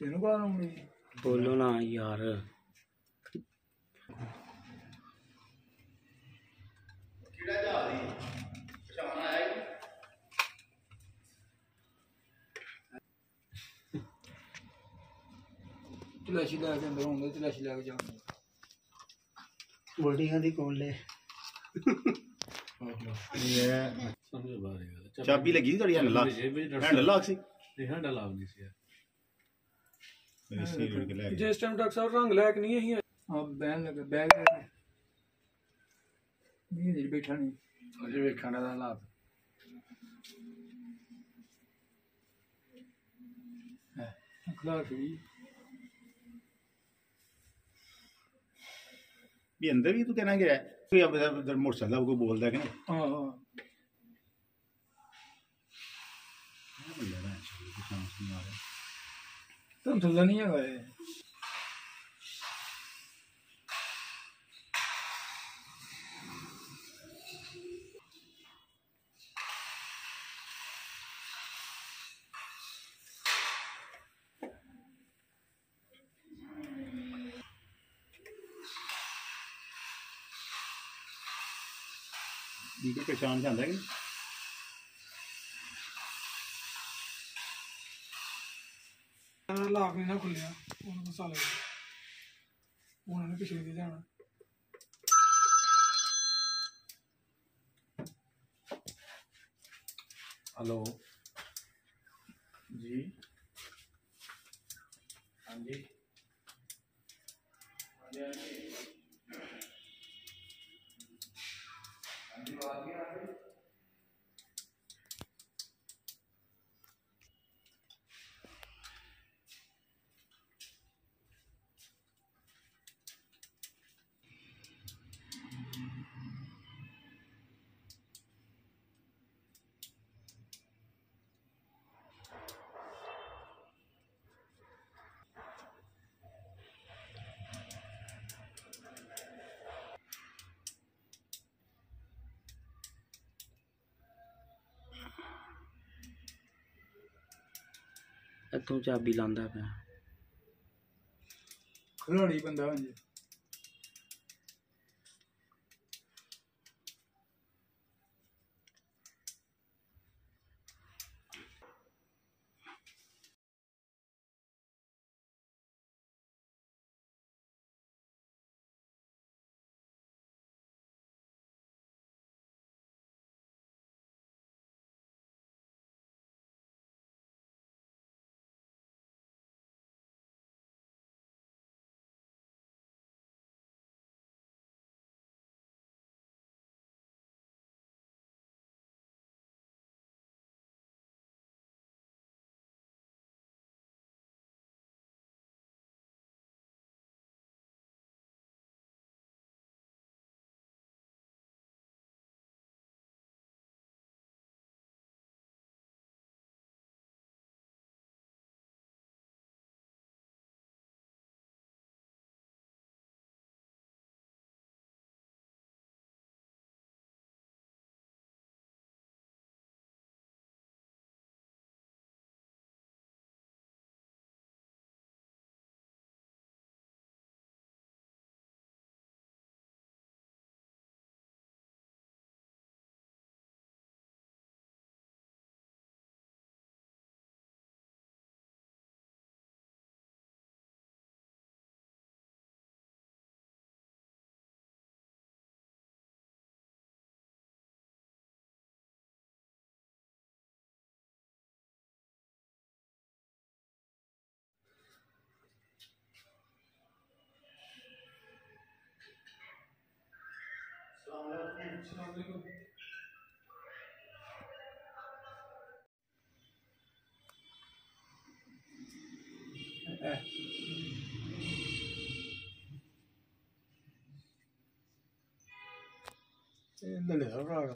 तेनों बाहर आऊंगी बोलो ना यार। तलाशी लैके अंदर होंगे तलाशी लैके जाऊंगे बोलियां दी कौन ले चाबी लगी थी थोड़ी हैंडल लॉक सी हैंडल लॉक नहीं सी जिस टाइम डॉक्टर साहब रंग लैके नहीं है हां बैन लगे बैग नहीं बैठा नहीं अजे वेखण दा हालात है अखलाक भी अंदर भी तू कहना गया है कोई अब इधर मोटरसाइकिल कोई बोलता है कि नहीं हां हां तुम थल्ला नहीं है गए ठीक है पहचान जाता है कि लाख नहीं ना खुलिया उन्होंने साल उन्होंने पिछले दे जाना हेलो जी हाँ जी तू चाबी लांदा पे खिलाड़ी बंदा है जी अस्सलाम वालेकुम